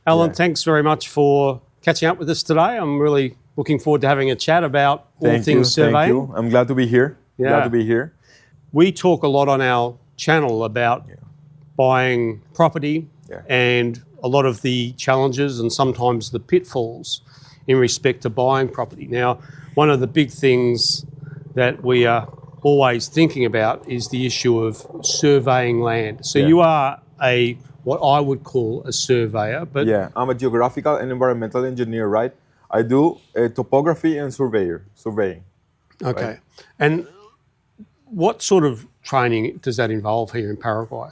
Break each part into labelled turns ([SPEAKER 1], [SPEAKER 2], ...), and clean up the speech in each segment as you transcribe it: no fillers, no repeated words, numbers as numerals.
[SPEAKER 1] Alan, thanks very much for catching up with us today. I'm really looking forward to having a chat about all things surveying.
[SPEAKER 2] Thank you. I'm glad to be here.
[SPEAKER 1] Yeah.
[SPEAKER 2] Glad to be here.
[SPEAKER 1] We talk a lot on our channel about buying property and a lot of the challenges and sometimes the pitfalls in respect to buying property. Now, one of the big things that we are always thinking about is the issue of surveying land. So you are what I would call a surveyor, but
[SPEAKER 2] I'm a geographical and environmental engineer, right? I do topography and surveying.
[SPEAKER 1] Okay.
[SPEAKER 2] Right?
[SPEAKER 1] And what sort of training does that involve here in Paraguay?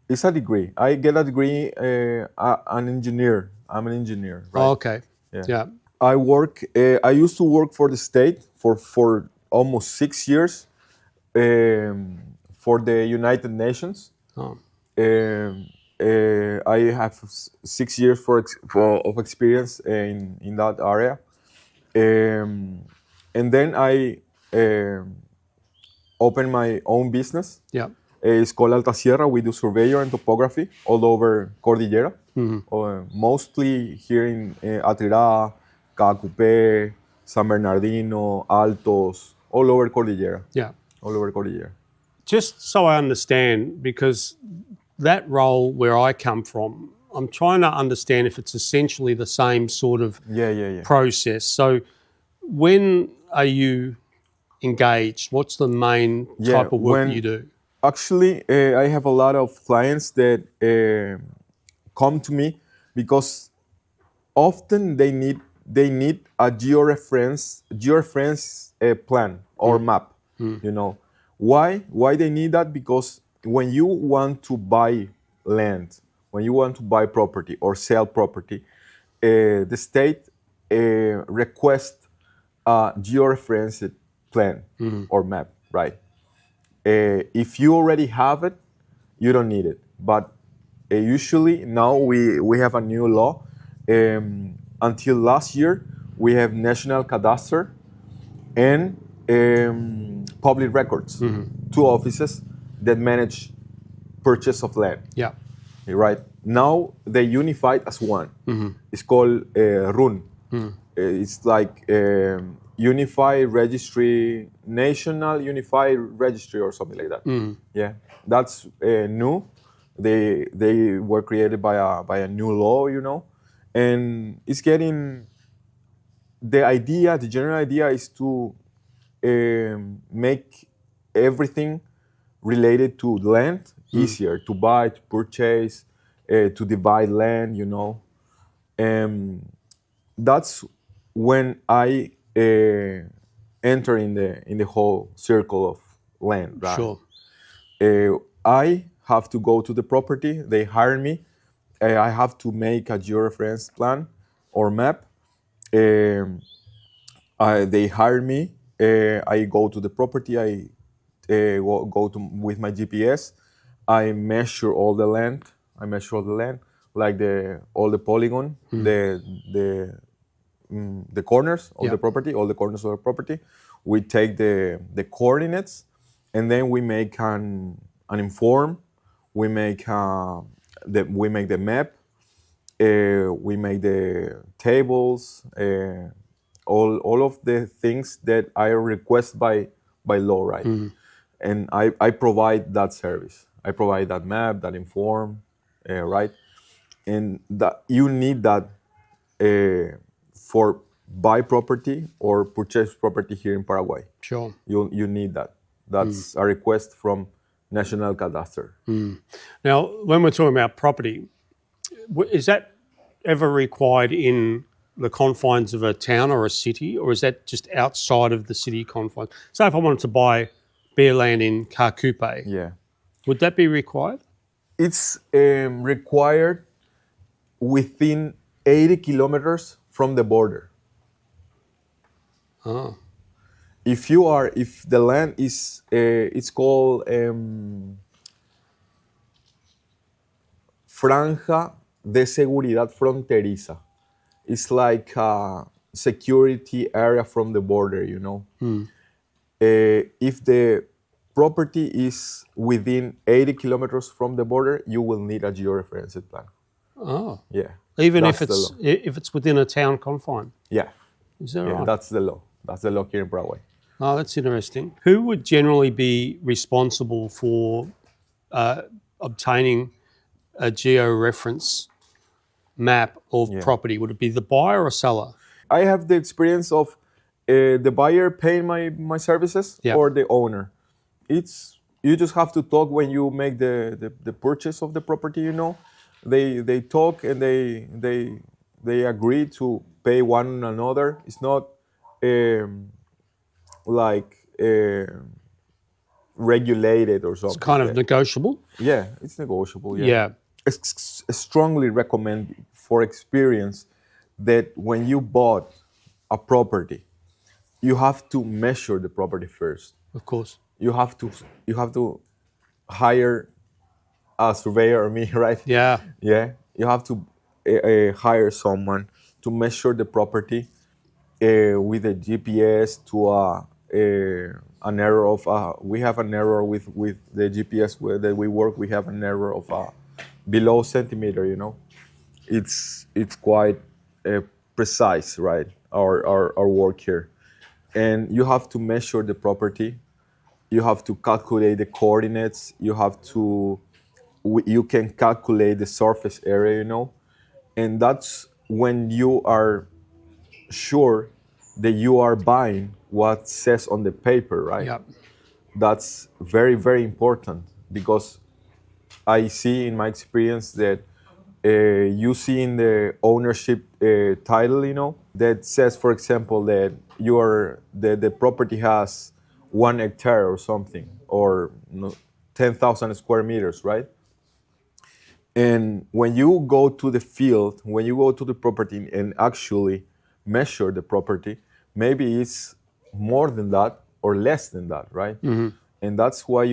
[SPEAKER 2] It's a degree. I get a degree, an engineer. I'm an engineer, right?
[SPEAKER 1] Oh, okay. Yeah.
[SPEAKER 2] I used to work for the state for almost 6 years for the United Nations.
[SPEAKER 1] Oh.
[SPEAKER 2] I have 6 years of experience in that area. And then I opened my own business.
[SPEAKER 1] Yeah.
[SPEAKER 2] It's called Alta Sierra. We do surveyor and topography all over Cordillera. Mostly here in Atirá, Caacupé, San Bernardino, Altos, all over Cordillera.
[SPEAKER 1] Yeah.
[SPEAKER 2] All over Cordillera.
[SPEAKER 1] Just so I understand, because that role where I come from, I'm trying to understand if it's essentially the same sort of process. So when are you engaged? What's the main type of work that you do?
[SPEAKER 2] Actually, I have a lot of clients that come to me because often they need a geo-reference plan or map. You know why they need that? Because when you want to buy land, when you want to buy property or sell property, the state requests a geo-referenced plan or map, right? If you already have it, you don't need it. But usually now we have a new law. Until last year, we have National Cadastre and Public Records, two offices that manage purchase of land.
[SPEAKER 1] Yeah.
[SPEAKER 2] Right. Now they unified as one. It's called RUN. It's like Unify Registry, National Unified Registry or something like that. Yeah, that's new. They were created by a new law, you know, and it's getting. The general idea is to make everything related to land easier to buy, to purchase, to divide land, you know. That's when I enter in the whole circle of land, right?
[SPEAKER 1] Sure.
[SPEAKER 2] I have to go to the property. They hire me. I have to make a geo-reference plan or map. They hire me. I go to the property. I go with my GPS. I measure all the land. Like all the polygon, the corners of the property, all the corners of the property. We take the coordinates, and then we make an inform. We make the map. We make the tables. All of the things that I request by law, right? And I provide that service. I provide that map, that inform, right? And that you need that for buy property or purchase property here in Paraguay.
[SPEAKER 1] Sure.
[SPEAKER 2] You need that. That's a request from National Cadastre.
[SPEAKER 1] Now, when we're talking about property, is that ever required in the confines of a town or a city, or is that just outside of the city confines? So if I wanted to buy bare land in Caacupé, would that be required?
[SPEAKER 2] It's required within 80 kilometers from the border.
[SPEAKER 1] Oh.
[SPEAKER 2] If the land is, it's called Franja de Seguridad Fronteriza. It's like a security area from the border, you know. If the property is within 80 kilometers from the border, you will need a geo-referenced plan.
[SPEAKER 1] Oh.
[SPEAKER 2] Yeah.
[SPEAKER 1] Even
[SPEAKER 2] That's
[SPEAKER 1] if
[SPEAKER 2] the
[SPEAKER 1] it's
[SPEAKER 2] law.
[SPEAKER 1] if it's within a town confine.
[SPEAKER 2] Yeah,
[SPEAKER 1] Is that
[SPEAKER 2] yeah,
[SPEAKER 1] right?
[SPEAKER 2] that's the law. That's the law here in Paraguay.
[SPEAKER 1] Oh, that's interesting. Who would generally be responsible for obtaining a geo-reference map of
[SPEAKER 2] Yeah.
[SPEAKER 1] property? Would it be the buyer or seller?
[SPEAKER 2] I have the experience of the buyer paying my services
[SPEAKER 1] Yeah.
[SPEAKER 2] or the owner. It's you just have to talk when you make the purchase of the property. You know, they talk and they agree to pay one another. It's not um, like regulated or
[SPEAKER 1] It's
[SPEAKER 2] something.
[SPEAKER 1] kind of negotiable.
[SPEAKER 2] Yeah, it's negotiable. Yeah.
[SPEAKER 1] Yeah.
[SPEAKER 2] I strongly recommend for experience that when you bought a property, you have to measure the property first.
[SPEAKER 1] Of course.
[SPEAKER 2] You have to hire a surveyor or me, right?
[SPEAKER 1] Yeah.
[SPEAKER 2] Yeah. You have to hire someone to measure the property with a GPS to an error of we have an error with the GPS that we work. We have an error of below centimeter. You know, it's quite precise, right? Our work here, and you have to measure the property. You have to calculate the coordinates. You can calculate the surface area. You know, and that's when you are sure that you are buying what says on the paper, right?
[SPEAKER 1] Yeah.
[SPEAKER 2] That's very, very important because I see in my experience that you see in the ownership title, you know, that says, for example, that the property has 1 hectare or something, or 10,000 square meters, right? And when you go to the field, when you go to the property and actually measure the property, maybe it's more than that or less than that, right? And that's why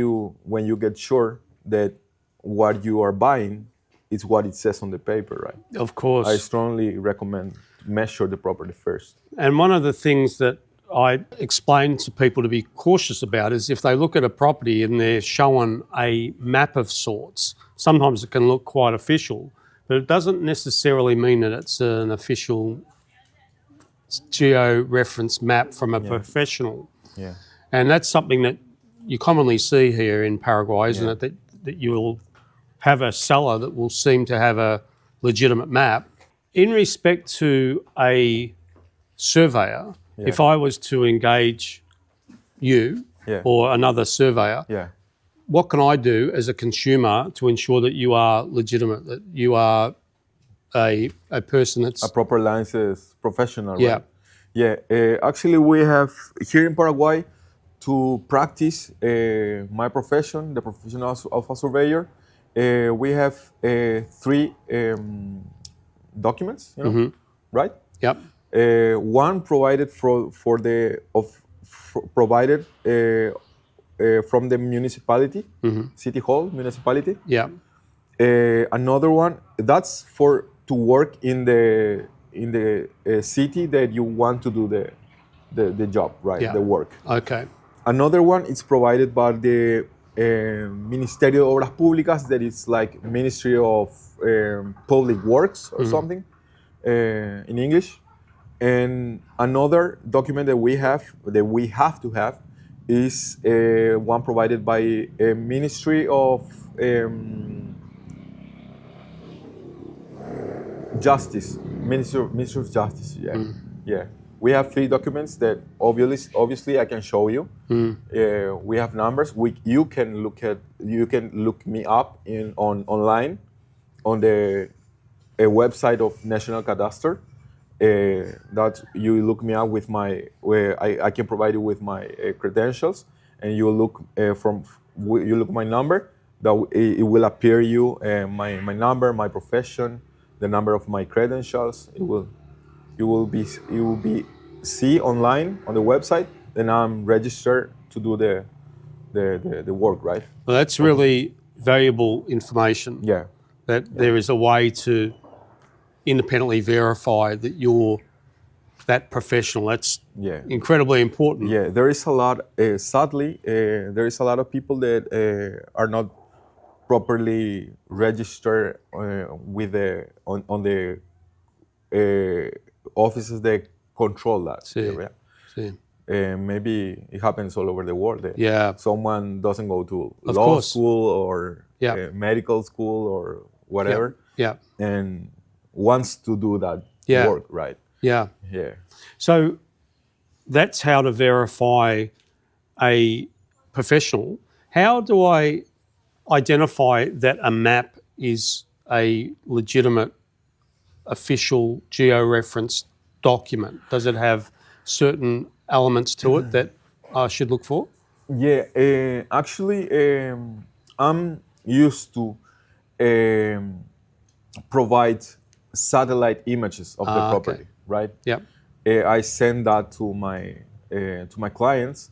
[SPEAKER 2] when you get sure that what you are buying is what it says on the paper, right?
[SPEAKER 1] Of course.
[SPEAKER 2] I strongly recommend measure the property first.
[SPEAKER 1] And one of the things that I explain to people to be cautious about is if they look at a property and they're shown a map of sorts, sometimes it can look quite official, but it doesn't necessarily mean that it's an official geo-reference map from a professional.
[SPEAKER 2] Yeah.
[SPEAKER 1] And that's something that you commonly see here in Paraguay, isn't it? That you'll have a seller that will seem to have a legitimate map. In respect to a surveyor, if I was to engage you or another surveyor,
[SPEAKER 2] Yeah.
[SPEAKER 1] what can I do as a consumer to ensure that you are legitimate, that you are a person that's...
[SPEAKER 2] A proper licensed professional,
[SPEAKER 1] Yeah.
[SPEAKER 2] right? Yeah. Actually, we have here in Paraguay to practice my profession, the profession of a surveyor. We have 3 documents, you know, right?
[SPEAKER 1] Yep.
[SPEAKER 2] One provided provided from the municipality, city hall municipality.
[SPEAKER 1] Yeah.
[SPEAKER 2] Another one that's to work in the city that you want to do the job, right?
[SPEAKER 1] Yeah.
[SPEAKER 2] The work.
[SPEAKER 1] Okay.
[SPEAKER 2] Another one is provided by the Ministerio de Obras Públicas, that is like Ministry of Public Works or something in English. And another document that we have to have is one provided by a Ministry of Justice, Ministry of Justice. Yeah, yeah. We have 3 documents that obviously I can show you. We have numbers. You can look me up online on the website of National Cadastre. That you look me up with I can provide you with my credentials, and you look you look my number. That it will appear you my number, my profession, the number of my credentials. You will be see online on the website. Then I'm registered to do the work, right?
[SPEAKER 1] Well, that's really valuable information.
[SPEAKER 2] Yeah.
[SPEAKER 1] That there is a way to independently verify that you're that professional. That's incredibly important.
[SPEAKER 2] Yeah, there is a lot. Sadly, there is a lot of people that are not properly registered with on the offices that control that
[SPEAKER 1] See.
[SPEAKER 2] area.
[SPEAKER 1] See.
[SPEAKER 2] Maybe it happens all over the world. That
[SPEAKER 1] Yeah.
[SPEAKER 2] someone doesn't go to
[SPEAKER 1] Of
[SPEAKER 2] law
[SPEAKER 1] course.
[SPEAKER 2] school or
[SPEAKER 1] Yeah.
[SPEAKER 2] medical school or whatever,
[SPEAKER 1] Yeah.
[SPEAKER 2] and wants to do that
[SPEAKER 1] Yeah.
[SPEAKER 2] work, right?
[SPEAKER 1] Yeah.
[SPEAKER 2] Yeah.
[SPEAKER 1] So that's how to verify a professional. How do I identify that a map is a legitimate official geo-reference document? Does it have certain elements to it that I should look for?
[SPEAKER 2] Yeah, actually, I'm used to provide satellite images of the
[SPEAKER 1] Okay.
[SPEAKER 2] property, right?
[SPEAKER 1] Yep.
[SPEAKER 2] I send that to my clients,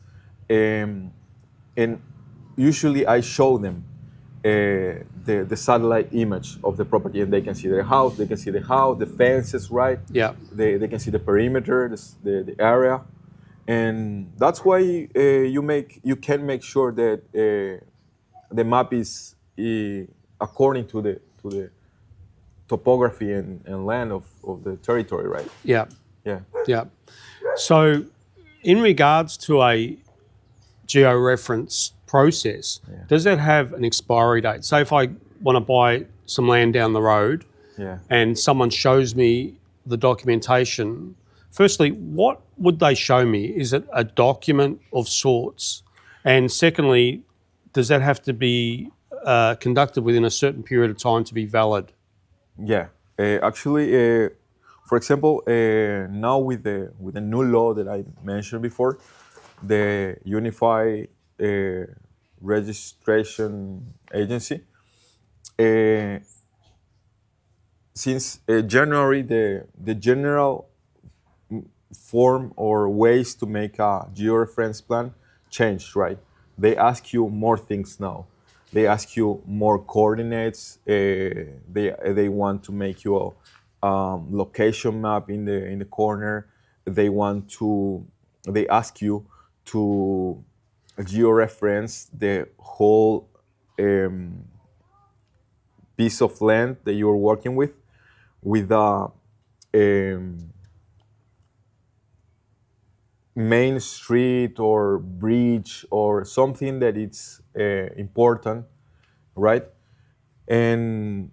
[SPEAKER 2] and usually I show them the satellite image of the property, and they can see their house, they can see the house, the fences, right?
[SPEAKER 1] Yep.
[SPEAKER 2] They can see the perimeter, the area, and that's why you can make sure that the map is according to the topography and land of the territory, right?
[SPEAKER 1] Yep.
[SPEAKER 2] Yeah.
[SPEAKER 1] Yep. So in regards to a geo-reference process, does that have an expiry date? So if I want to buy some land down the road
[SPEAKER 2] Yeah.
[SPEAKER 1] and someone shows me the documentation, firstly, what would they show me? Is it a document of sorts? And secondly, does that have to be conducted within a certain period of time to be valid?
[SPEAKER 2] Yeah. Actually, for example, now with the new law that I mentioned before, the Unify Registration Agency, since January, the general form or ways to make a geo-reference plan changed, right? They ask you more things now. They ask you more coordinates. They want to make you a location map in the corner. They ask you to geo-reference the whole piece of land that you're working with a main street or bridge or something that it's important, right? And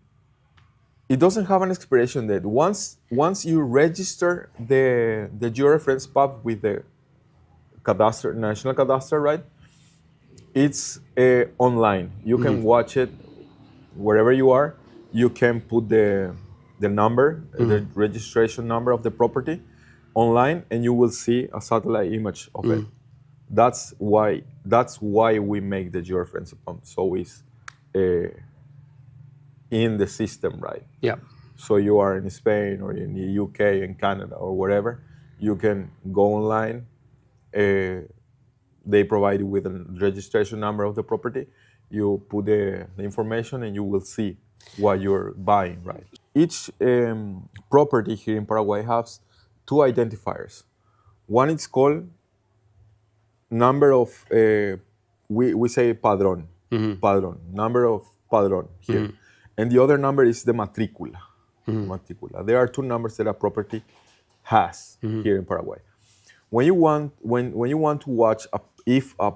[SPEAKER 2] it doesn't have an expiration date. Once you register the georeference pub with the cadastre, national cadastre, right? It's online. You can watch it wherever you are. You can put the number, the registration number of the property online, and you will see a satellite image of it. That's why we make the georeference pump, so it's in the system, right?
[SPEAKER 1] Yeah.
[SPEAKER 2] So you are in Spain or in the UK and Canada or wherever, you can go online. They provide you with a registration number of the property. You put the information and you will see what you're buying, right? Each property here in Paraguay has two identifiers. One is called number of, we say padrón, padrón, number of padrón here. And the other number is the matrícula. Matrícula. There are two numbers that a property has here in Paraguay. When you want to watch if a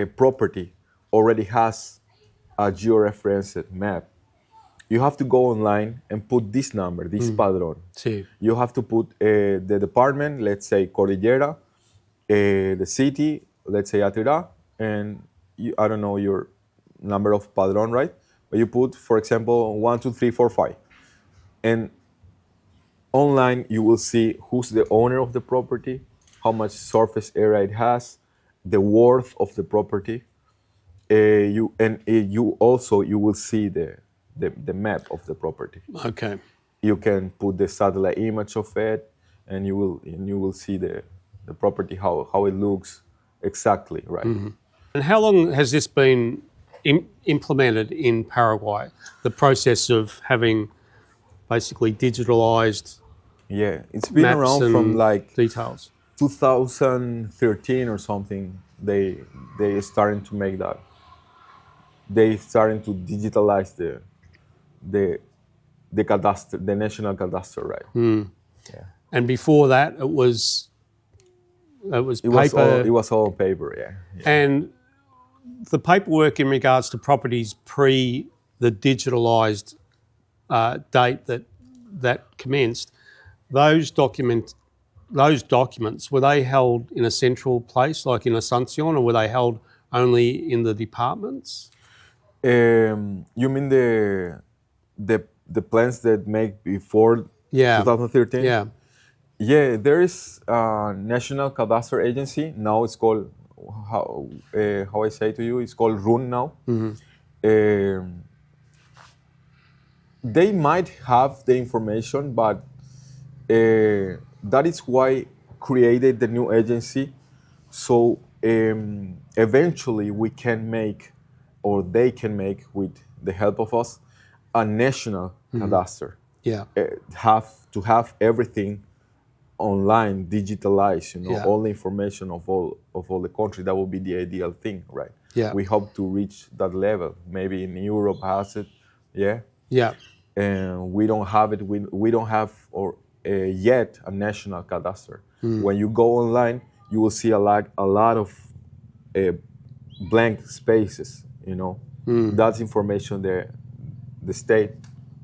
[SPEAKER 2] property already has a georeferenced map, you have to go online and put this number, this padrón.
[SPEAKER 1] Sí.
[SPEAKER 2] You have to put the department, let's say Cordillera, the city, let's say Atira, and I don't know your number of padrón, right? But you put, for example, 1, 2, 3, 4, 5. And online, you will see who's the owner of the property, how much surface area it has, the worth of the property. You will see the map of the property.
[SPEAKER 1] Okay.
[SPEAKER 2] You can put the satellite image of it, and you will see the property, how it looks exactly, right?
[SPEAKER 1] And how long has this been implemented in Paraguay? The process of having basically digitalized
[SPEAKER 2] Yeah, it's been
[SPEAKER 1] maps
[SPEAKER 2] around
[SPEAKER 1] and
[SPEAKER 2] from like
[SPEAKER 1] details.
[SPEAKER 2] 2013 or something. They starting to make that. They starting to digitalize the national cadastre, right? Yeah.
[SPEAKER 1] And before that, it was paper.
[SPEAKER 2] It was all on paper, yeah.
[SPEAKER 1] And the paperwork in regards to properties pre the digitalised date that commenced, those documents, were they held in a central place, like in Asunción, or were they held only in the departments?
[SPEAKER 2] You mean the plans that make before 2013?
[SPEAKER 1] Yeah.
[SPEAKER 2] Yeah, there is a national cadastre agency. Now it's called, how I say to you, it's called RUN now. They might have the information, but that is why created the new agency. So eventually we can make, or they can make with the help of us, a national cadastre.
[SPEAKER 1] Yeah.
[SPEAKER 2] Have everything online, digitalized, all the information of all the country. That would be the ideal thing, right?
[SPEAKER 1] Yeah.
[SPEAKER 2] We hope to reach that level. Maybe in Europe has it, yeah.
[SPEAKER 1] Yeah.
[SPEAKER 2] And we don't have it. We don't have yet a national cadastre. When you go online, you will see a lot of blank spaces. That's information the state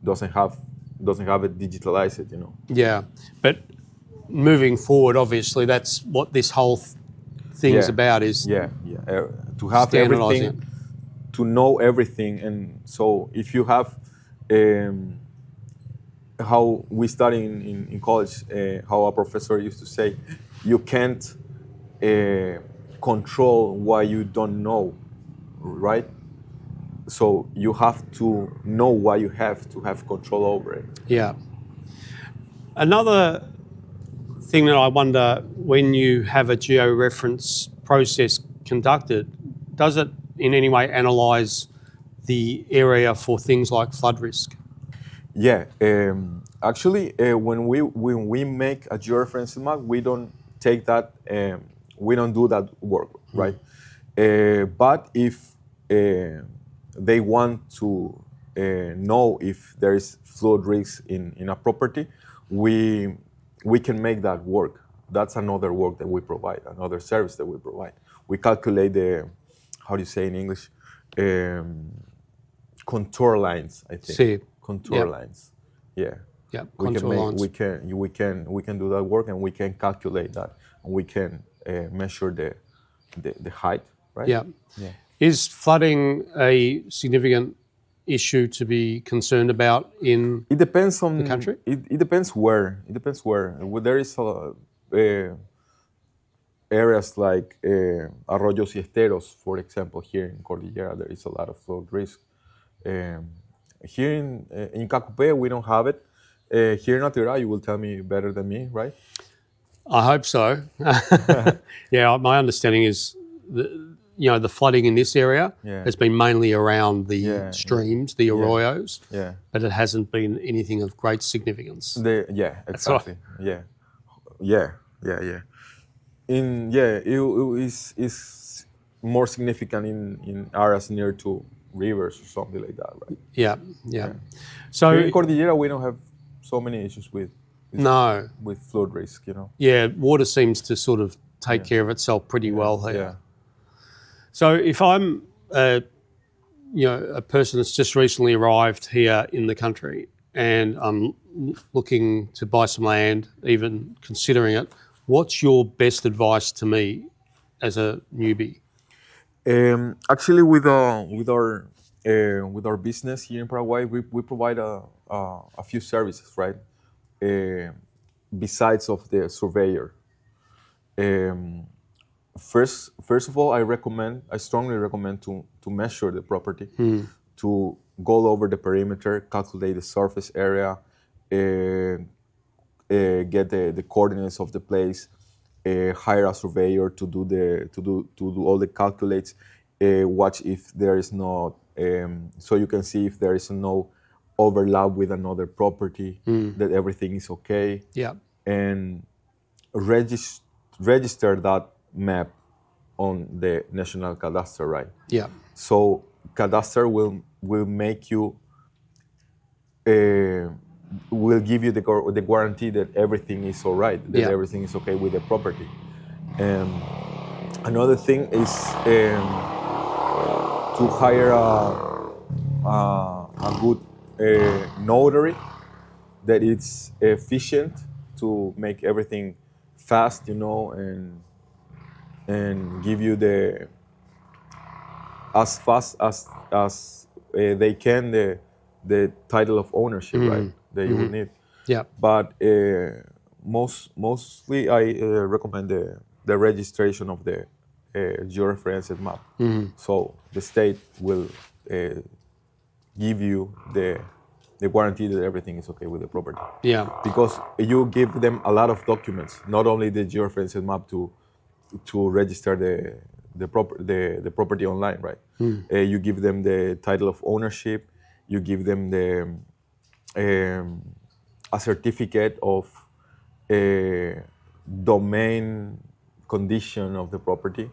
[SPEAKER 2] doesn't have it digitalized.
[SPEAKER 1] Yeah, but moving forward, obviously, that's what this whole thing is about. Is
[SPEAKER 2] to have
[SPEAKER 1] standardizing
[SPEAKER 2] everything, to know everything, and so if you have how we study in college, how a professor used to say, you can't control what you don't know, right? So you have to know what you have to have control over it.
[SPEAKER 1] Yeah. Another thing that I wonder, when you have a geo-reference process conducted, does it in any way analyse the area for things like flood risk?
[SPEAKER 2] Yeah, actually, when we make a geo-reference map, we don't take that. We don't do that work, right? But if they want to know if there is flood risk in a property, we can make that work. That's another work that we provide, another service that we provide. We calculate the, how do you say in English, contour lines, I think.
[SPEAKER 1] See.
[SPEAKER 2] Contour lines. Yeah.
[SPEAKER 1] Yeah. Contour lines.
[SPEAKER 2] We can do that work, and we can calculate that, and we can measure the height, right?
[SPEAKER 1] Yeah. Is flooding a significant issue to be concerned about in
[SPEAKER 2] It depends on
[SPEAKER 1] the country?
[SPEAKER 2] It depends where. It depends where. There is areas like arroyos y esteros, for example, here in Cordillera, there is a lot of flood risk. Here in Cacupe, we don't have it. Here in Atira, you will tell me better than me, right?
[SPEAKER 1] I hope so. Yeah, my understanding is the flooding in this area has been mainly around the streams, the arroyos, but it hasn't been anything of great significance.
[SPEAKER 2] Exactly. It is more significant in areas near to rivers or something like that, right?
[SPEAKER 1] Yeah. So
[SPEAKER 2] here in Cordillera, we don't have so many issues with flood risk,
[SPEAKER 1] Yeah, water seems to sort of take care of itself pretty well here.
[SPEAKER 2] Yeah.
[SPEAKER 1] So if I'm a person that's just recently arrived here in the country and I'm looking to buy some land, even considering it, what's your best advice to me as a newbie?
[SPEAKER 2] Actually, with our business here in Paraguay, we provide a few services, right? Besides of the surveyor. First of all, I strongly recommend to measure the property, to go over the perimeter, calculate the surface area, get the coordinates of the place, hire a surveyor to do all the calculates, watch if there is no, so you can see if there is no overlap with another property, that everything is okay.
[SPEAKER 1] Yeah.
[SPEAKER 2] And register that map on the national cadastre, right?
[SPEAKER 1] Yeah.
[SPEAKER 2] So cadastre will make you will give you the guarantee that everything is all right, that everything is okay with the property. Another thing is to hire a good notary that it's efficient to make everything fast, and give you the as fast as they can the title of ownership, right? That you will need.
[SPEAKER 1] Yeah.
[SPEAKER 2] But mostly I recommend the registration of the geo-referenced map. So the state will give you the guarantee that everything is okay with the property.
[SPEAKER 1] Yeah.
[SPEAKER 2] Because you give them a lot of documents, not only the geo-referenced map to register the property online, right? You give them the title of ownership. You give them a certificate of domain condition of the property.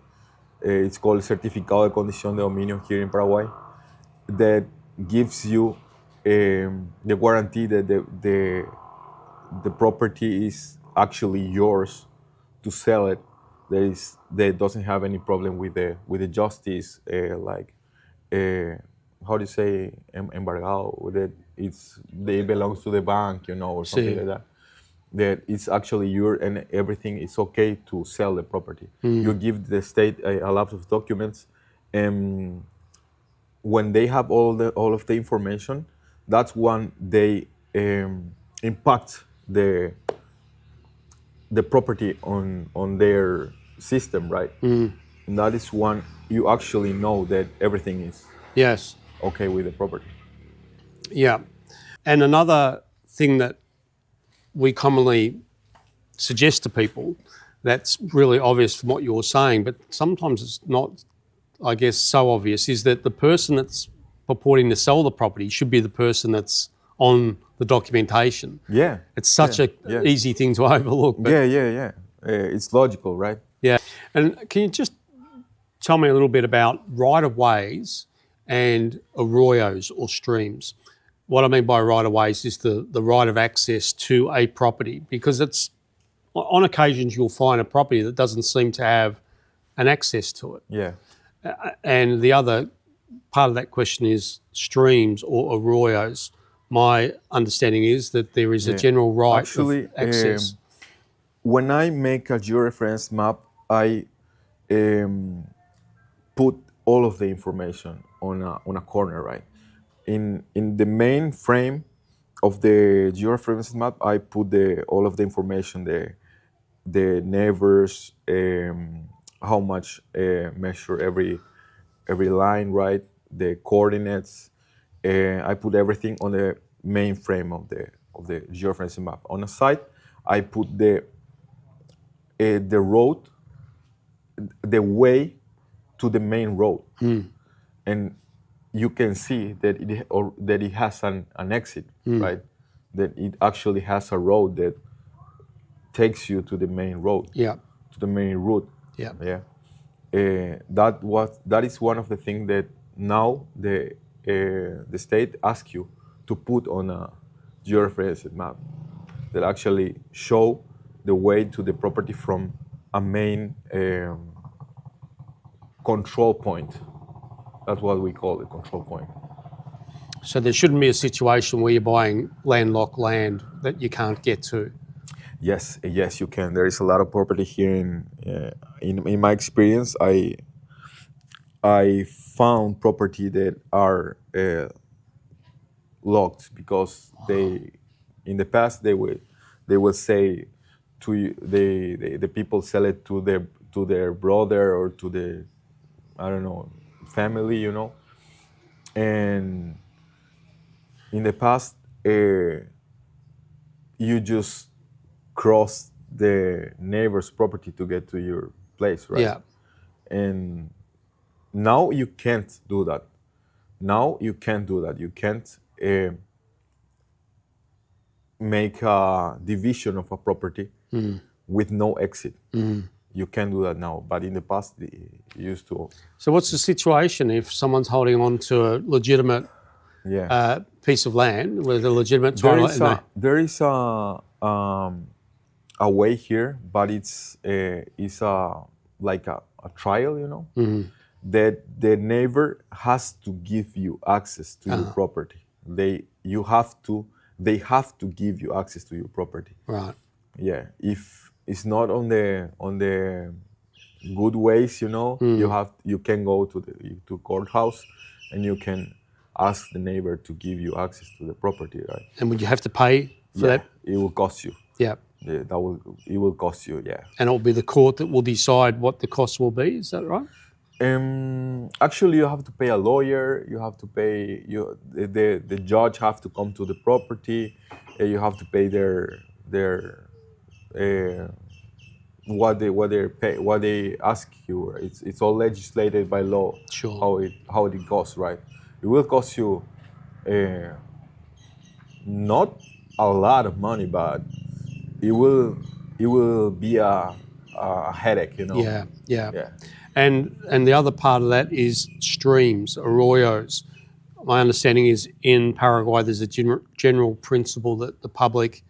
[SPEAKER 2] It's called Certificado de Condición de Dominio here in Paraguay. That gives you the guarantee that the property is actually yours to sell it. That doesn't have any problem with the justice, how do you say, embargado, that they belongs to the bank, or something like that. That it's actually yours and everything is okay to sell the property. You give the state a lot of documents, and when they have all of the information, that's when they impact the property on their system, right? And that is when you actually know that everything is okay with the property.
[SPEAKER 1] Yeah. And another thing that we commonly suggest to people that's really obvious from what you're saying, but sometimes it's not, I guess, so obvious, is that the person that's purporting to sell the property should be the person that's on the documentation.
[SPEAKER 2] Yeah.
[SPEAKER 1] It's such an easy thing to overlook. But
[SPEAKER 2] it's logical, right?
[SPEAKER 1] Yeah. And can you just tell me a little bit about right-of-ways and arroyos or streams? What I mean by right-of-ways is the right of access to a property, because it's on occasions you'll find a property that doesn't seem to have an access to it.
[SPEAKER 2] Yeah.
[SPEAKER 1] And the other part of that question is streams or arroyos. My understanding is that there is a general right of access.
[SPEAKER 2] When I make a geo-reference map, I put all of the information on a corner, right? In the main frame of the geo-reference map, I put all of the information, the neighbors, how much measure every line, right? The coordinates. I put everything on the main frame of the geo-reference map. On the side, I put the road, the way to the main road, and you can see that it has an exit, right? That it actually has a road that takes you to the main road, to the main route. That is one of the things that now the state asks you to put on a geo-referenced map, that actually show the way to the property from a main control point. That's what we call the control point.
[SPEAKER 1] So there shouldn't be a situation where you're buying landlocked land that you can't get to.
[SPEAKER 2] Yes, you can. There is a lot of property here. In my experience, I found property that are locked because in the past they will say to you, the people sell it to their brother or to the, I don't know, family, and in the past you just cross the neighbor's property to get to your place, right?
[SPEAKER 1] Yeah.
[SPEAKER 2] And now you can't do that. You can't make a division of a property with no exit. You can't do that now, but in the past you used to.
[SPEAKER 1] So what's the situation if someone's holding on to a legitimate piece of land with a legitimate
[SPEAKER 2] There
[SPEAKER 1] title.
[SPEAKER 2] is a way here, but it's like a trial, you know, that the neighbor has to give you access to your property. They have to give you access to your property.
[SPEAKER 1] Right.
[SPEAKER 2] Yeah, if it's not on the good ways, you know, you can go to courthouse, and you can ask the neighbor to give you access to the property, right?
[SPEAKER 1] And would you have to pay for that?
[SPEAKER 2] It will cost you.
[SPEAKER 1] Yeah.
[SPEAKER 2] Yeah, it will cost you. Yeah.
[SPEAKER 1] And it'll be the court that will decide what the cost will be. Is that right?
[SPEAKER 2] Actually, you have to pay a lawyer. You have to pay the judge have to come to the property. You have to pay their what they ask you. It's all legislated by law.
[SPEAKER 1] Sure.
[SPEAKER 2] How it goes, right? It will cost you not a lot of money, but it will be a headache, you know.
[SPEAKER 1] Yeah. And the other part of that is streams, arroyos. My understanding is in Paraguay there's a general principle that the public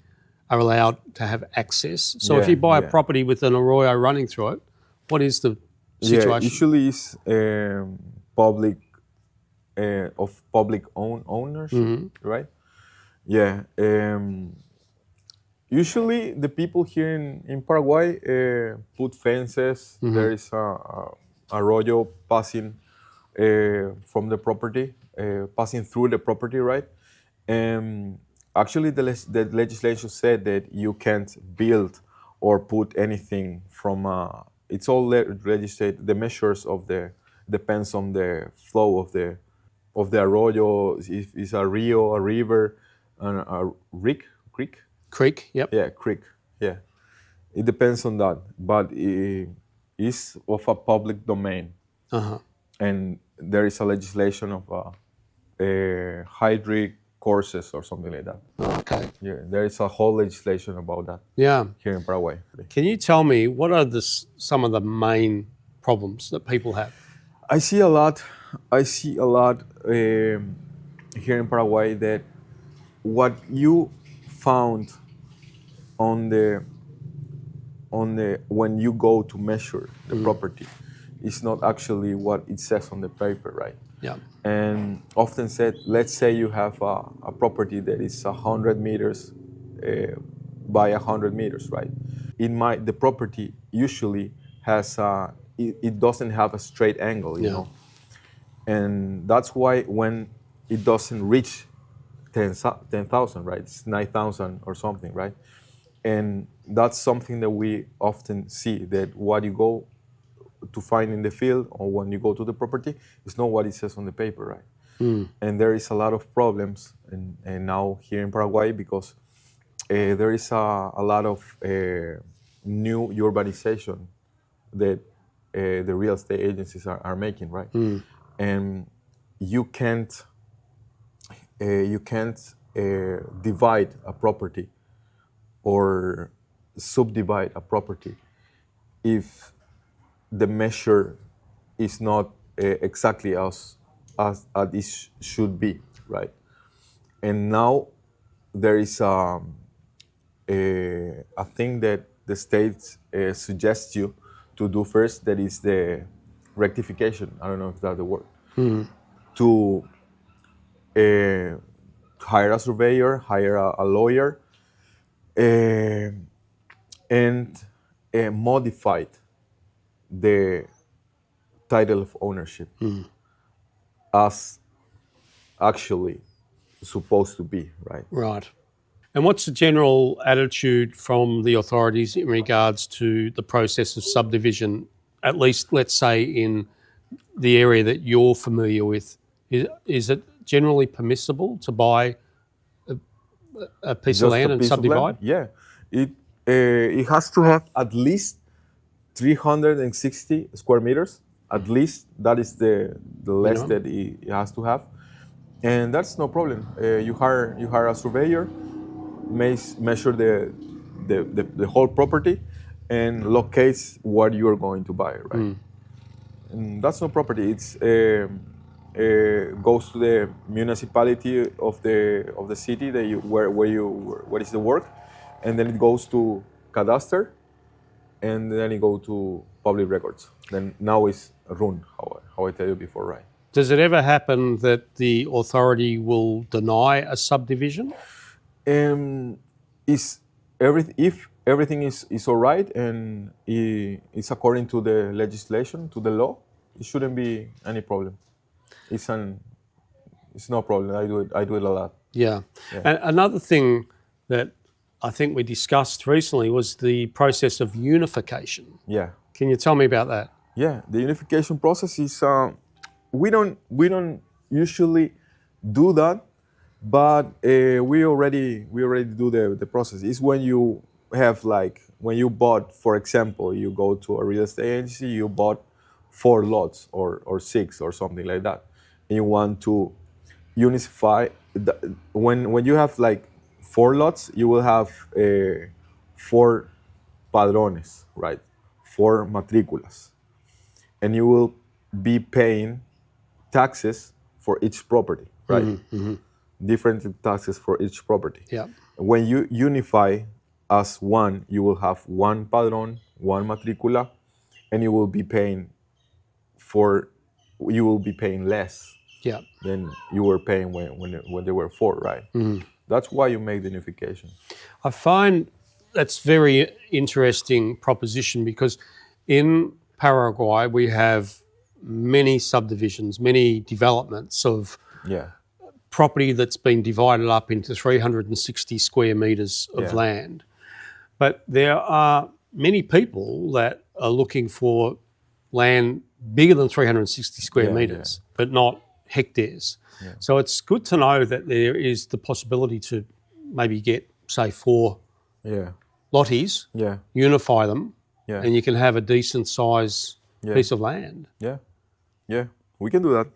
[SPEAKER 1] are allowed to have access. So if you buy a property with an arroyo running through it, what is the situation?
[SPEAKER 2] Yeah, usually it's public ownership, right? Yeah. Usually the people here in Paraguay put fences. There is a arroyo passing from the property, passing through the property, right? Actually, the legislation said that you can't build or put anything from. It's all legislated. The measures of depends on the flow of the arroyo. If it's a rio, a river, a creek.
[SPEAKER 1] Creek, yep.
[SPEAKER 2] Yeah, creek. Yeah, it depends on that, but it is of a public domain, and there is a legislation of a hydric courses or something like that.
[SPEAKER 1] Okay.
[SPEAKER 2] Yeah, there is a whole legislation about that.
[SPEAKER 1] Yeah.
[SPEAKER 2] Here in Paraguay.
[SPEAKER 1] Can you tell me what are some of the main problems that people have?
[SPEAKER 2] I see a lot here in Paraguay that what you found on the when you go to measure the property is not actually what it says on the paper, right?
[SPEAKER 1] Yeah.
[SPEAKER 2] And often said, let's say you have a property that is 100 meters by 100 meters, right? The property usually has it doesn't have a straight angle, you know, and that's why when it doesn't reach 10,000, right? It's 9,000 or something, right? And that's something that we often see, that what you go to find in the field or when you go to the property is not what it says on the paper, right? And there is a lot of problems and now here in Paraguay because there is a lot of new urbanization that the real estate agencies are making, right? And you can't divide a property or subdivide a property if the measure is not exactly as it should be, right? And now there is a thing that the state suggests you to do first, that is the rectification. I don't know if that's the word. To hire a surveyor, hire a lawyer, and modified the title of ownership as actually supposed to be, right?
[SPEAKER 1] Right. And what's the general attitude from the authorities in regards to the process of subdivision, at least let's say in the area that you're familiar with? Is it generally permissible to buy a piece of land and subdivide?
[SPEAKER 2] Yeah, it has to have at least 360 square meters. At least that is the less that it has to have, and that's no problem. You hire a surveyor, measure the whole property, and locates what you are going to buy, right? And that's no property. goes to the municipality of the city that where is the work, and then it goes to cadastre, and then it go to public records. Then now it's run, how I tell you before, right?
[SPEAKER 1] Does it ever happen that the authority will deny a subdivision?
[SPEAKER 2] If everything is all right and it's according to the legislation, to the law, it shouldn't be any problem. It's no problem. I do it a lot.
[SPEAKER 1] Yeah. And another thing that I think we discussed recently was the process of unification.
[SPEAKER 2] Yeah.
[SPEAKER 1] Can you tell me about that?
[SPEAKER 2] Yeah. The unification process is we don't usually do that, but we already do the process. It's when you have when you bought, for example, you go to a real estate agency, you bought 4 lots or 6 or something like that, and you want to unify. When you have 4 lots, you will have 4 padrones, right? 4 matrículas, and you will be paying taxes for each property, right?
[SPEAKER 1] Mm-hmm.
[SPEAKER 2] Different taxes for each property.
[SPEAKER 1] Yeah.
[SPEAKER 2] When you unify as one, you will have 1 padrón, 1 matrícula, and you will be paying less than you were paying when there were 4, right? Mm-hmm. That's why you make the unification.
[SPEAKER 1] I find that's very interesting proposition because in Paraguay we have many subdivisions, many developments of property that's been divided up into 360 square metres of land. But there are many people that are looking for land bigger than 360 square metres, but not hectares. Yeah. So it's good to know that there is the possibility to maybe get, say, 4 lotties, unify them, and you can have a decent size piece of land.
[SPEAKER 2] Yeah, we can do that.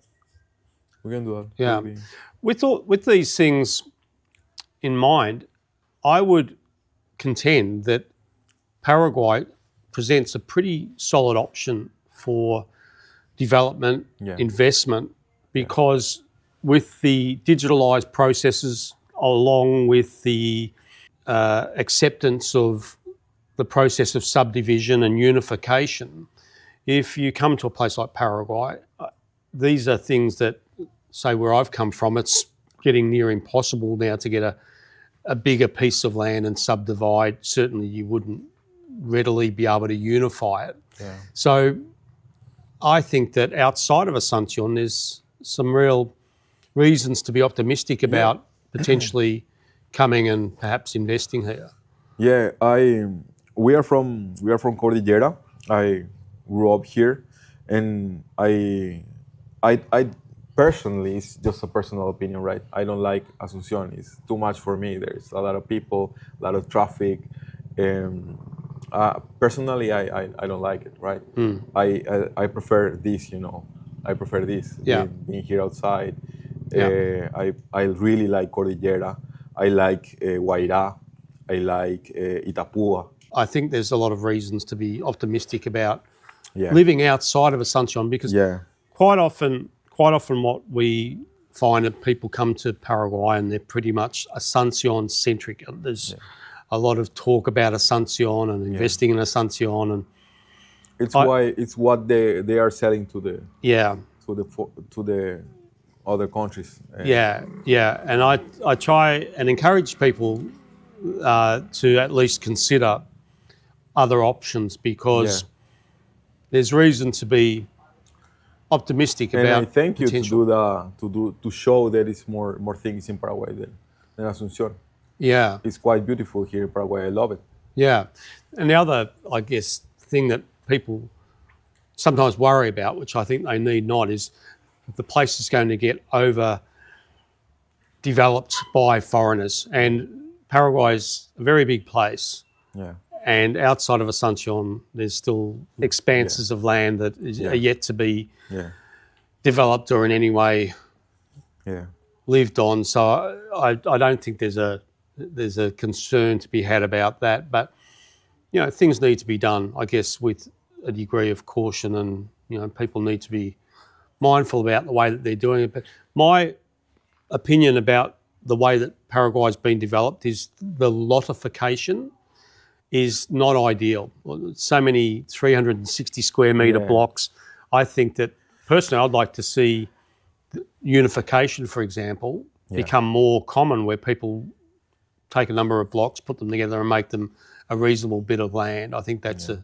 [SPEAKER 1] Yeah. With these things in mind, I would contend that Paraguay presents a pretty solid option for development, investment, because with the digitalised processes along with the acceptance of the process of subdivision and unification, if you come to a place like Paraguay, these are things that, say where I've come from, it's getting near impossible now to get a bigger piece of land and subdivide. Certainly you wouldn't readily be able to unify it. Yeah. So I think that outside of Asunción, there's some real reasons to be optimistic about potentially coming and perhaps investing here.
[SPEAKER 2] Yeah, we are from Cordillera. I grew up here, and I personally, it's just a personal opinion, right? I don't like Asunción. It's too much for me. There's a lot of people, a lot of traffic. Personally, I don't like it, right? I prefer this, I prefer this. Being here outside. I really like Cordillera. I like Guairá. I like Itapúa.
[SPEAKER 1] I think there's a lot of reasons to be optimistic about living outside of Asunción because quite often what we find that people come to Paraguay and they're pretty much Asunción centric. There's a lot of talk about Asunción and investing in Asunción, and
[SPEAKER 2] it's what they are selling to the other countries.
[SPEAKER 1] And I try and encourage people to at least consider other options because there's reason to be optimistic about.
[SPEAKER 2] And I thank you
[SPEAKER 1] potential.
[SPEAKER 2] to show that it's more things in Paraguay than Asunción.
[SPEAKER 1] Yeah,
[SPEAKER 2] it's quite beautiful here in Paraguay. I love it.
[SPEAKER 1] Yeah, and the other, I guess, thing that people sometimes worry about, which I think they need not, is the place is going to get overdeveloped by foreigners. And Paraguay is a very big place. Yeah. And outside of Asunción, there's still expanses of land that are yet to be developed or in any way lived on. So I don't think there's a concern to be had about that. But, things need to be done, I guess, with a degree of caution, and, people need to be mindful about the way that they're doing it. But my opinion about the way that Paraguay's been developed is the lotification is not ideal. So many 360 square metre blocks. I think that personally I'd like to see unification, for example, become more common, where people take a number of blocks, put them together and make them a reasonable bit of land. I think that's
[SPEAKER 2] the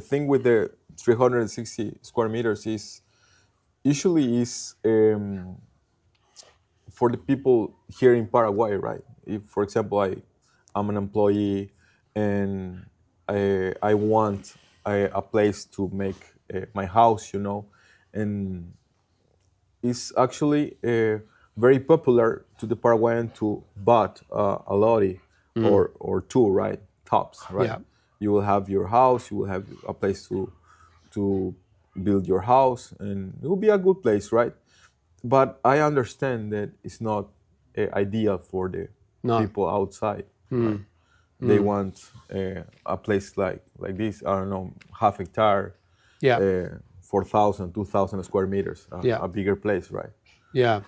[SPEAKER 2] thing with the 360 square meters is usually for the people here in Paraguay, right? If, for example, I'm an employee and I want a place to make my house, and it's actually very popular to the Paraguayan to buy a lottie or two, right? Tops, right?
[SPEAKER 1] Yeah.
[SPEAKER 2] You will have your house, you will have a place to build your house, and it will be a good place, right? But I understand that it's not ideal for the people outside. Right? They want a place like this, I don't know, half hectare, 4,000, 2,000 square meters, a bigger place, right?
[SPEAKER 1] Yeah.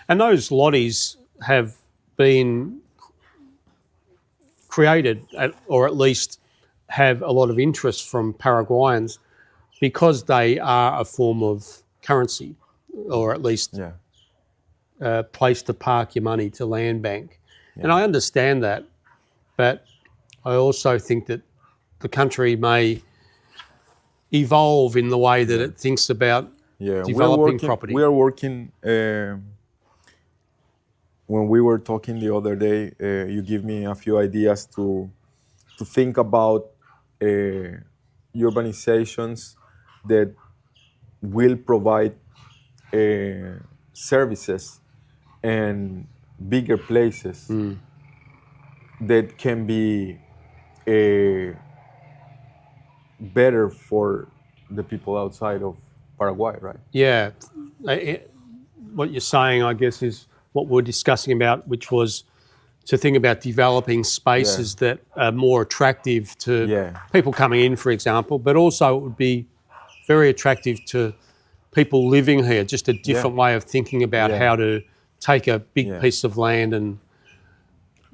[SPEAKER 1] And those lotties have been created, or at least have a lot of interest from Paraguayans, because they are a form of currency, or at least a place to park your money, to land bank. And I understand that, but I also think that the country may evolve in the way that it thinks about developing property.
[SPEAKER 2] We are working, when we were talking the other day, you give me a few ideas to think about urbanizations that will provide services and bigger places that can be better for the people outside of Paraguay, right?
[SPEAKER 1] Yeah. What you're saying, I guess, is what we're discussing about, which was to think about developing spaces that are more attractive to people coming in, for example, but also it would be very attractive to people living here, just a different way of thinking about how to take a big piece of land and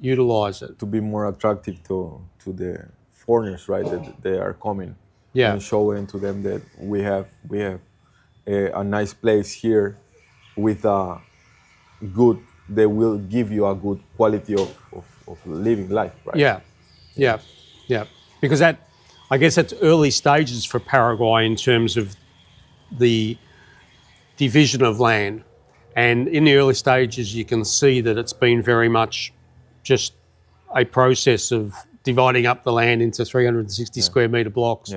[SPEAKER 1] utilise it.
[SPEAKER 2] To be more attractive to the foreigners, right, that they are coming, and showing to them that we have a nice place here with a good, they will give you a good quality of living life, right?
[SPEAKER 1] Yeah. Because I guess that's early stages for Paraguay in terms of the division of land. And in the early stages, you can see that it's been very much just a process of dividing up the land into 360 square metre blocks.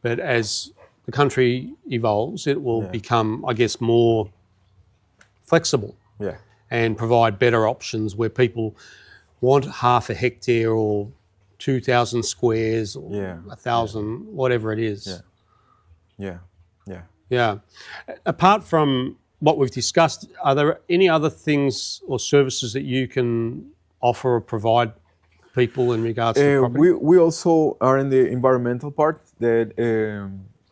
[SPEAKER 1] But as the country evolves, it will become, I guess, more flexible and provide better options where people want half a hectare or 2,000 squares or 1,000, whatever it is. Yeah. Apart from what we've discussed, are there any other things or services that you can offer or provide people in regards to property?
[SPEAKER 2] We also are in the environmental part that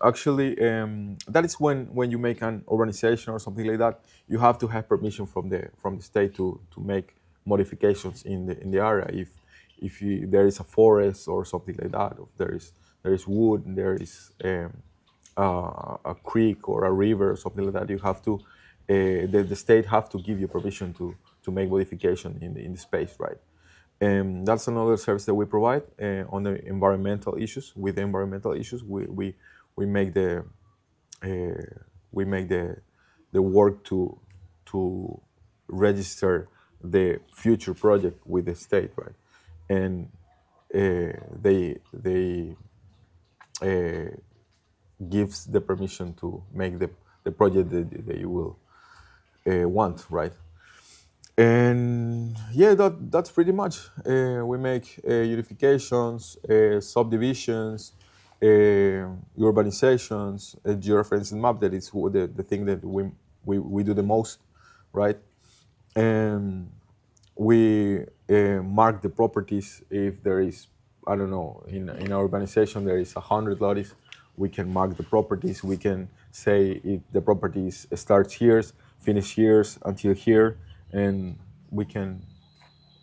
[SPEAKER 2] actually that is when you make an urbanization or something like that, you have to have permission from the state to make modifications in the area. If there is a forest or something like that, or there is wood, and there is a creek or a river or something like that, you have to the state have to give you permission to make modification in the space, right? That's another service that we provide on the environmental issues. With the environmental issues, we make the work to register the future project with the state, right? And they gives the permission to make the project that you will want, right? And that's pretty much. We make unifications, subdivisions, urbanizations, geo-referencing map. That is the thing that we do the most, right? And we mark the properties. If there is, I don't know, in our urbanization there is 100 lotties, we can mark the properties. We can say if the properties starts here, finish here, until here, and we can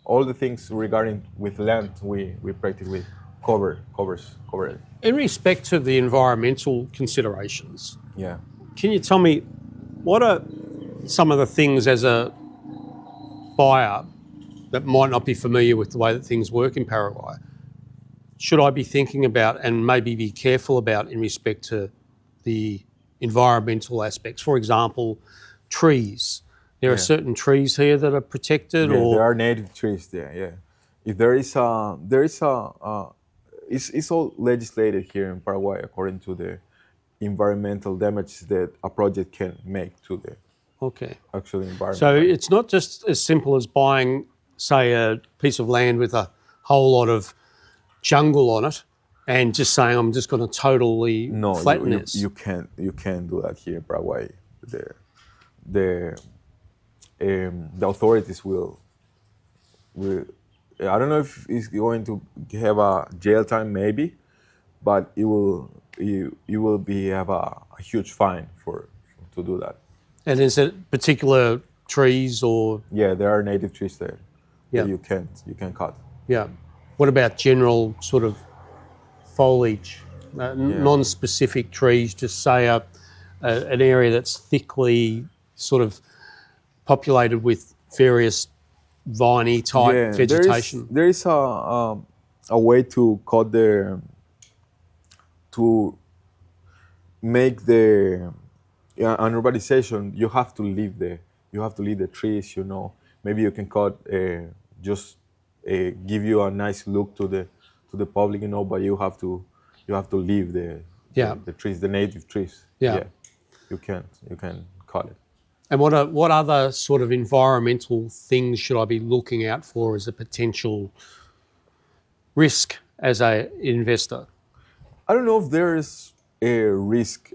[SPEAKER 2] all the things regarding with land we practically cover it.
[SPEAKER 1] In respect to the environmental considerations,
[SPEAKER 2] Yeah.
[SPEAKER 1] can you tell me what are some of the things as a buyer that might not be familiar with the way that things work in Paraguay should I be thinking about and maybe be careful about in respect to the environmental aspects? For example, trees. There are certain trees here that are protected, or
[SPEAKER 2] there are native trees there. Yeah, if there is it's all legislated here in Paraguay according to the environmental damage that a project can make to the actual environment.
[SPEAKER 1] So it's not just as simple as buying, say, a piece of land with a whole lot of jungle on it and just saying I'm just going to totally flatten this.
[SPEAKER 2] You can't do that here in Paraguay. The authorities will I don't know if it's going to have a jail time maybe, but you will have a huge fine to do that.
[SPEAKER 1] And is it particular trees or?
[SPEAKER 2] Yeah, there are native trees there that you can't cut.
[SPEAKER 1] Yeah. What about general sort of foliage, non-specific trees? Just say an area that's thickly sort of populated with various viney type vegetation.
[SPEAKER 2] There is a way to cut to make the an urbanization. You have to leave the trees. Maybe you can cut just give you a nice look to the public. But you have to leave the trees, the native trees.
[SPEAKER 1] Yeah.
[SPEAKER 2] You can cut it.
[SPEAKER 1] And what other sort of environmental things should I be looking out for as a potential risk as an investor?
[SPEAKER 2] I don't know if there is a risk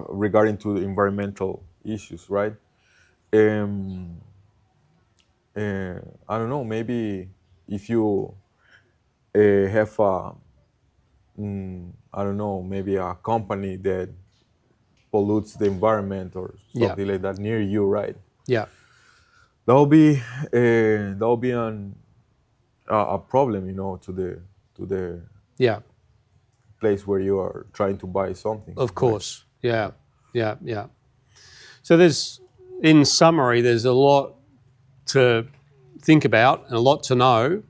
[SPEAKER 2] regarding to the environmental issues, right? I don't know. Maybe if you have maybe a company that pollutes the environment or something like that near you, right?
[SPEAKER 1] Yeah.
[SPEAKER 2] That will be a problem, to the place where you are trying to buy something.
[SPEAKER 1] Of course, right? Yeah. So in summary, there's a lot to think about and a lot to know,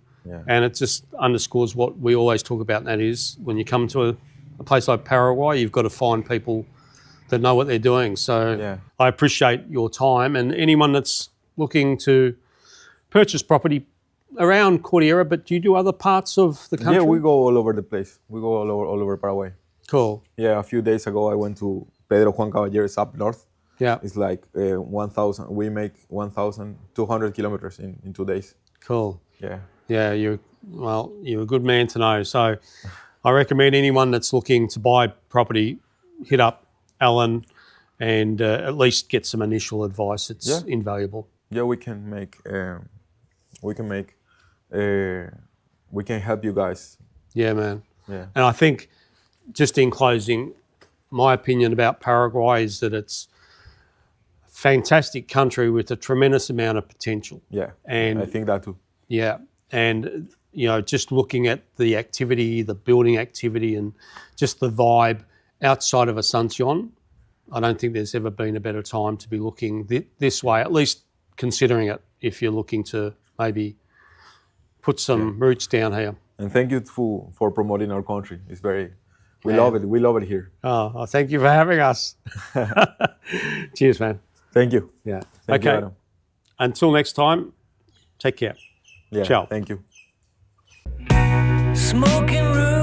[SPEAKER 1] and it just underscores what we always talk about, and that is when you come to a place like Paraguay, you've got to find people that know what they're doing. So I appreciate your time, and anyone that's looking to purchase property around Cordillera, but do you do other parts of the country?
[SPEAKER 2] Yeah, we go all over the place. We go all over Paraguay.
[SPEAKER 1] Cool.
[SPEAKER 2] Yeah, a few days ago I went to Pedro Juan Caballeros up north.
[SPEAKER 1] Yeah.
[SPEAKER 2] It's like 1,000. We make 1,200 kilometers in 2 days.
[SPEAKER 1] Cool.
[SPEAKER 2] Yeah.
[SPEAKER 1] Yeah, you're a good man to know. So I recommend anyone that's looking to buy property, hit up Alan and at least get some initial advice. It's invaluable.
[SPEAKER 2] Yeah, we can help you guys.
[SPEAKER 1] Yeah, man.
[SPEAKER 2] Yeah.
[SPEAKER 1] And I think just in closing, my opinion about Paraguay is that it's a fantastic country with a tremendous amount of potential.
[SPEAKER 2] Yeah,
[SPEAKER 1] and
[SPEAKER 2] I think that too.
[SPEAKER 1] Yeah, and just looking at the activity, the building activity, and just the vibe outside of Asunción, I don't think there's ever been a better time to be looking this way, at least considering it, if you're looking to maybe put some roots down here.
[SPEAKER 2] And thank you for promoting our country. It's we love it. We love it here.
[SPEAKER 1] Oh, thank you for having us. Cheers, man.
[SPEAKER 2] Thank you.
[SPEAKER 1] Yeah.
[SPEAKER 2] Thank you, Adam.
[SPEAKER 1] Until next time, take care.
[SPEAKER 2] Yeah.
[SPEAKER 1] Ciao.
[SPEAKER 2] Thank you.
[SPEAKER 3] Smoking room.